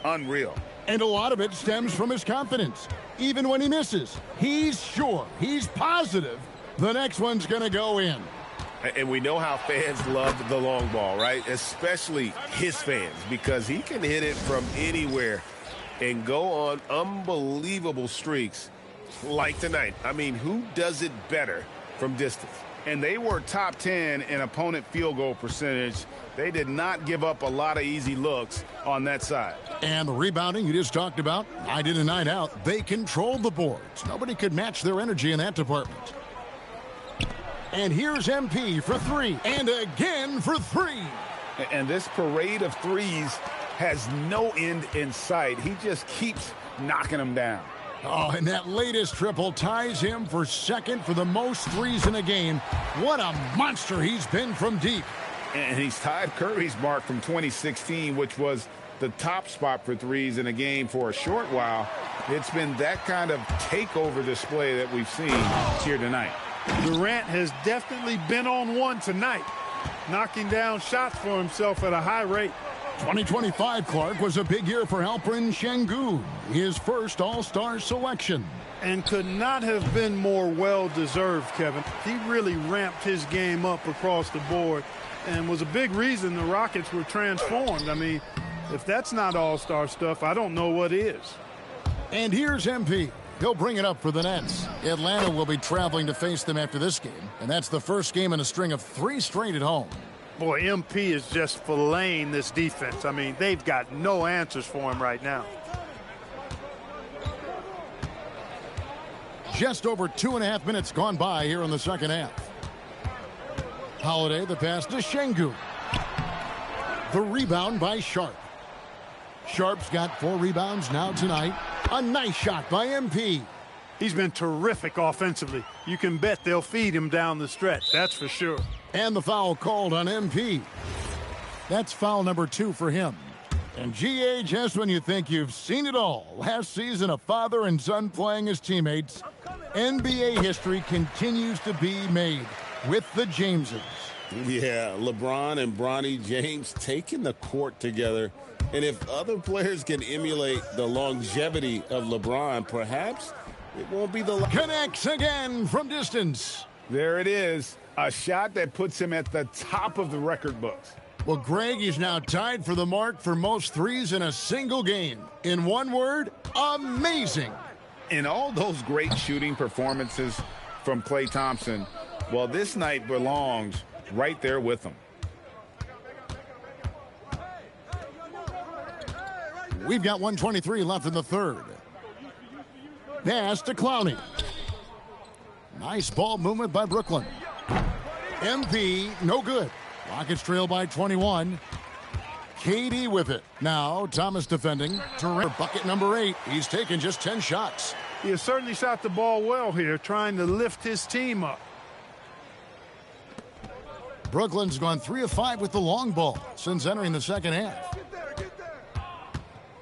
[SPEAKER 4] Unreal.
[SPEAKER 1] And a lot of it stems from his confidence. Even when he misses, he's sure, he's positive the next one's going to go in.
[SPEAKER 4] And we know how fans love the long ball, right? Especially his fans, because he can hit it from anywhere and go on unbelievable streaks like tonight. I mean, who does it better from distance? And they were top 10 in opponent field goal percentage. They did not give up a lot of easy looks on that side.
[SPEAKER 1] And the rebounding you just talked about, night in and night out, they controlled the boards. Nobody could match their energy in that department. And here's MP for 3, and again for 3.
[SPEAKER 4] And this parade of threes has no end in sight. He just keeps knocking them down.
[SPEAKER 1] Oh, and that latest triple ties him for second for the most threes in a game. What a monster he's been from deep.
[SPEAKER 4] And he's tied Curry's mark from 2016, which was the top spot for threes in a game for a short while. It's been that kind of takeover display that we've seen here tonight.
[SPEAKER 19] Durant has definitely been on one tonight, knocking down shots for himself at a high rate.
[SPEAKER 1] 2025, Clark, was a big year for Alperen Sengun, his first All-Star selection.
[SPEAKER 19] And could not have been more well-deserved, Kevin. He really ramped his game up across the board and was a big reason the Rockets were transformed. I mean, if that's not all-star stuff, I don't know what is.
[SPEAKER 1] And here's MP. He'll bring it up for the Nets. Atlanta will be traveling to face them after this game, and that's the first game in a string of 3 straight at home.
[SPEAKER 19] Boy, MP is just filleting this defense. I mean, they've got no answers for him right now.
[SPEAKER 1] Just over 2.5 minutes gone by here in the second half. Holiday, the pass to Şengün. The rebound by Sharp. Sharp's got 4 rebounds now tonight. A nice shot by MP.
[SPEAKER 19] He's been terrific offensively. You can bet they'll feed him down the stretch, that's for sure.
[SPEAKER 1] And the foul called on MP. That's foul number 2 for him. And GA, just when you think you've seen it all, last season a father and son playing as teammates, NBA history continues to be made with the Jameses.
[SPEAKER 5] Yeah, LeBron and Bronny James taking the court together. And if other players can emulate the longevity of LeBron, perhaps it won't be the...
[SPEAKER 1] Connects again from distance.
[SPEAKER 4] There it is. A shot that puts him at the top of the record books.
[SPEAKER 1] Well, Greg is now tied for the mark for most threes in a single game. In one word, amazing.
[SPEAKER 4] In all those great shooting performances from Klay Thompson, well, this night belongs right there with him.
[SPEAKER 1] We've got 1:23 left in the third. Pass to Clowney. Nice ball movement by Brooklyn. MP, no good. Rockets trail by 21. KD with it. Now Thomas defending. Durant, bucket number 8. He's taken just 10 shots.
[SPEAKER 19] He has certainly shot the ball well here, trying to lift his team up.
[SPEAKER 1] Brooklyn's gone 3 of 5 with the long ball since entering the second half.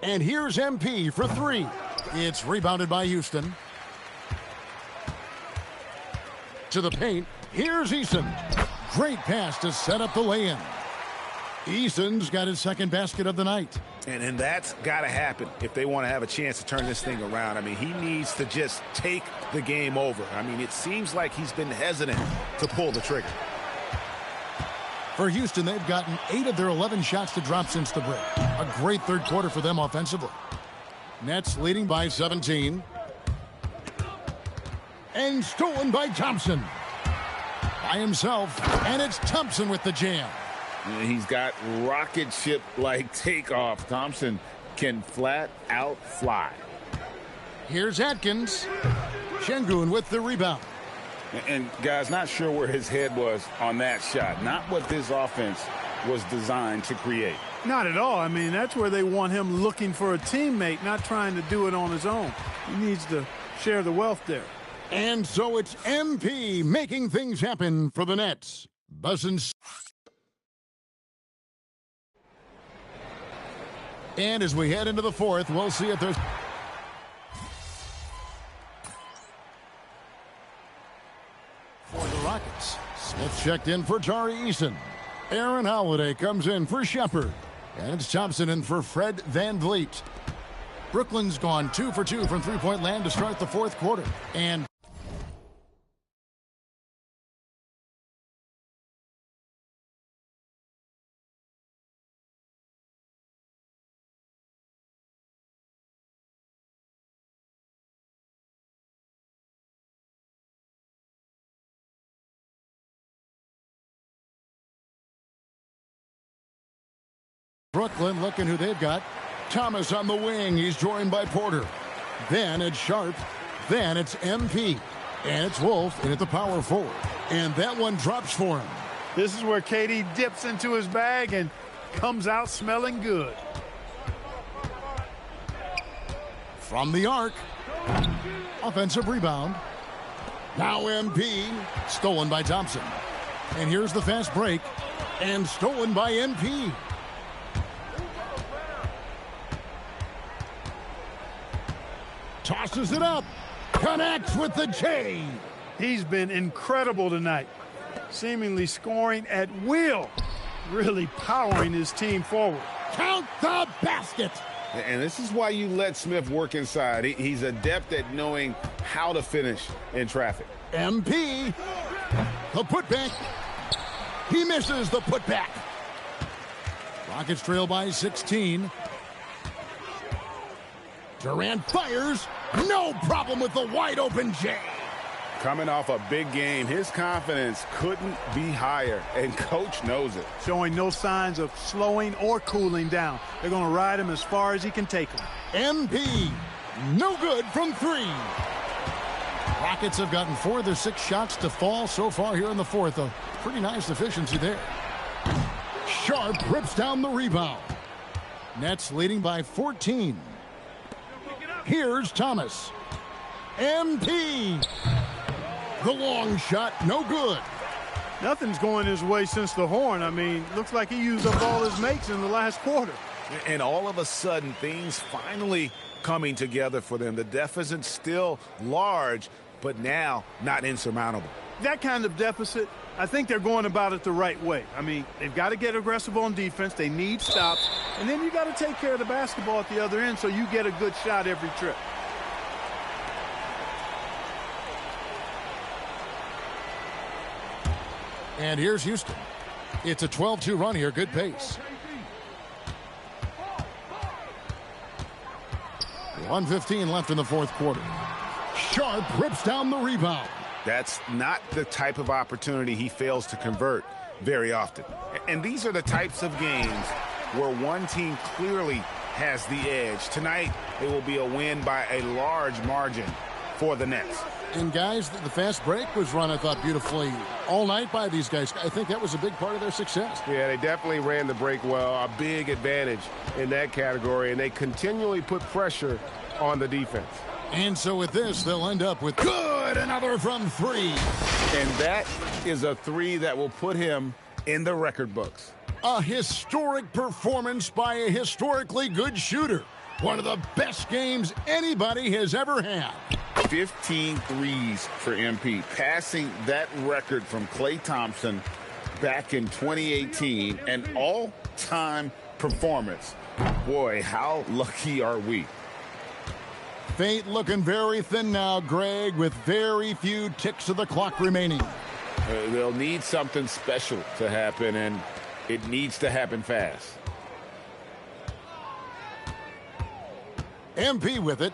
[SPEAKER 1] And here's MP for 3. It's rebounded by Houston. To the paint. Here's Eason. Great pass to set up the lay-in. Eason's got his second basket of the night.
[SPEAKER 4] And that's got to happen if they want to have a chance to turn this thing around. I mean, he needs to just take the game over. I mean, it seems like he's been hesitant to pull the trigger.
[SPEAKER 1] For Houston, they've gotten 8 of their 11 shots to drop since the break. A great third quarter for them offensively. Nets leading by 17. And stolen by Thompson. By himself, and it's Thompson with the jam.
[SPEAKER 4] He's got rocket ship-like takeoff. Thompson can flat out fly.
[SPEAKER 1] Here's Atkins. Şengün with the rebound.
[SPEAKER 4] And guys, not sure where his head was on that shot. Not what this offense was designed to create.
[SPEAKER 19] Not at all. I mean, that's where they want him looking for a teammate, not trying to do it on his own. He needs to share the wealth there.
[SPEAKER 1] And so it's MP making things happen for the Nets. Buzzing. And as we head into the fourth, we'll see if there's... For the Rockets, Smith checked in for Tari Eason. Aaron Holiday comes in for Shepherd. And it's Thompson in for Fred VanVleet. Brooklyn's gone 2 for 2 from three-point land to start the fourth quarter. And Brooklyn looking who they've got. Thomas on the wing. He's joined by Porter. Then it's Sharp. Then it's MP. And it's Wolf in at the power forward. And that one drops for him.
[SPEAKER 19] This is where KD dips into his bag and comes out smelling good.
[SPEAKER 1] From the arc. Offensive rebound. Now MP. Stolen by Thompson. And here's the fast break. And stolen by MP. Tosses it up. Connects with the J.
[SPEAKER 19] He's been incredible tonight. Seemingly scoring at will. Really powering his team forward.
[SPEAKER 1] Count the basket.
[SPEAKER 4] And this is why you let Smith work inside. He's adept at knowing how to finish in traffic.
[SPEAKER 1] MP, the putback. He misses the putback. Rockets trail by 16. Durant fires. No problem with the wide open J.
[SPEAKER 4] Coming off a big game, his confidence couldn't be higher, and coach knows it.
[SPEAKER 19] Showing no signs of slowing or cooling down. They're going to ride him as far as he can take him.
[SPEAKER 1] MP, no good from 3. Rockets have gotten 4 of their 6 shots to fall so far here in the fourth. A pretty nice efficiency there. Sharp rips down the rebound. Nets leading by 14. Here's Thomas. MP. The long shot, no good.
[SPEAKER 19] Nothing's going his way since the horn. I mean, looks like he used up all his makes in the last quarter.
[SPEAKER 4] And all of a sudden, things finally coming together for them. The deficit still large, but now not insurmountable.
[SPEAKER 19] That kind of deficit, I think they're going about it the right way. I mean, they've got to get aggressive on defense. They need stops. And then you got to take care of the basketball at the other end so you get a good shot every trip.
[SPEAKER 1] And here's Houston. It's a 12-2 run here. Good pace. 1:15 left in the fourth quarter. Sharp rips down the rebound.
[SPEAKER 4] That's not the type of opportunity he fails to convert very often. And these are the types of games where one team clearly has the edge. Tonight, it will be a win by a large margin for the Nets.
[SPEAKER 1] And guys, the fast break was run, I thought, beautifully all night by these guys. I think that was a big part of their success.
[SPEAKER 20] Yeah, they definitely ran the break well. A big advantage in that category, and they continually put pressure on the defense.
[SPEAKER 1] And so with this, they'll end up with good, another from 3.
[SPEAKER 4] And that is a 3 that will put him in the record books.
[SPEAKER 1] A historic performance by a historically good shooter. One of the best games anybody has ever had.
[SPEAKER 4] 15 threes for MP, passing that record from Klay Thompson back in 2018, an all-time performance. Boy, how lucky are we?
[SPEAKER 1] Fate looking very thin now, Greg, with very few ticks of the clock remaining.
[SPEAKER 4] They'll need something special to happen, and it needs to happen fast.
[SPEAKER 1] MP with it.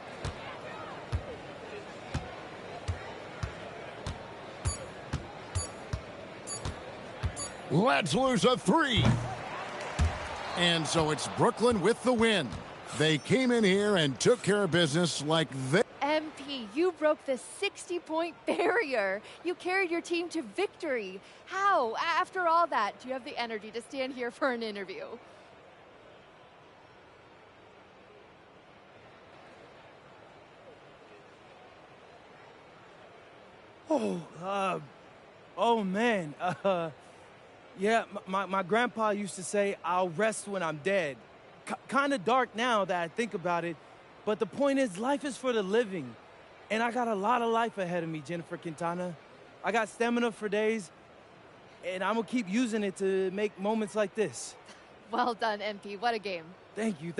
[SPEAKER 1] Let's lose a 3. And so it's Brooklyn with the win. They came in here and took care of business like they...
[SPEAKER 21] MP, you broke the 60-point barrier. You carried your team to victory. How, after all that, do you have the energy to stand here for an interview?
[SPEAKER 8] Oh man. Yeah, my grandpa used to say, I'll rest when I'm dead. Kind of dark now that I think about it, but the point is, life is for the living. And I got a lot of life ahead of me, Jennifer Quintana. I got stamina for days, and I'm going to keep using it to make moments like this.
[SPEAKER 21] Well done, MP. What a game.
[SPEAKER 8] Thank you.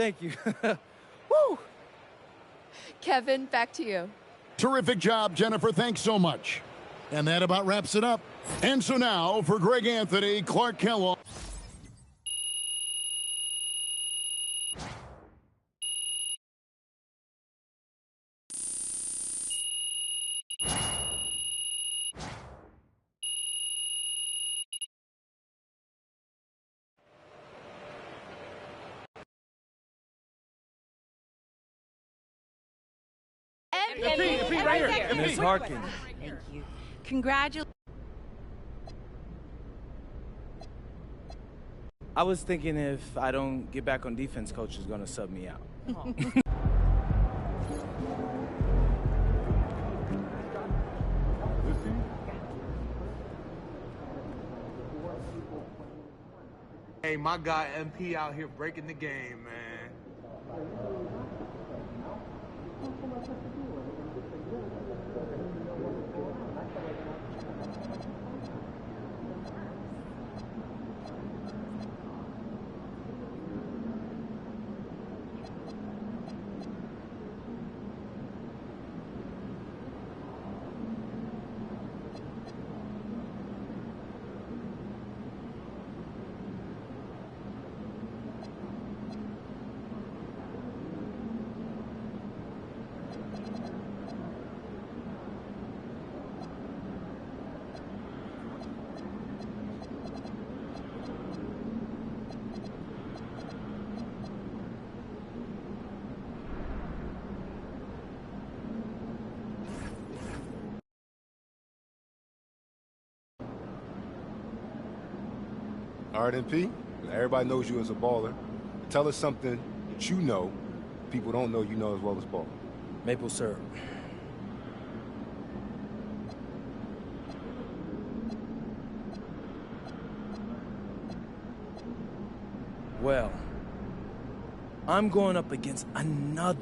[SPEAKER 21] Woo! Kevin, back to you.
[SPEAKER 1] Terrific job, Jennifer. Thanks so much. And that about wraps it up. And so now, for Greg Anthony, Clark Kellogg.
[SPEAKER 8] MP, right here. Ms. Harkin.
[SPEAKER 22] Thank you. Congratulations.
[SPEAKER 8] I was thinking if I don't get back on defense, coach is going to sub me out.
[SPEAKER 22] Oh.
[SPEAKER 23] Hey, my guy MP out here breaking the game, man.
[SPEAKER 3] All right, MP, everybody knows you as a baller. Tell us something that you know people don't know you know as well as ball.
[SPEAKER 8] Maple syrup. Well, I'm going up against another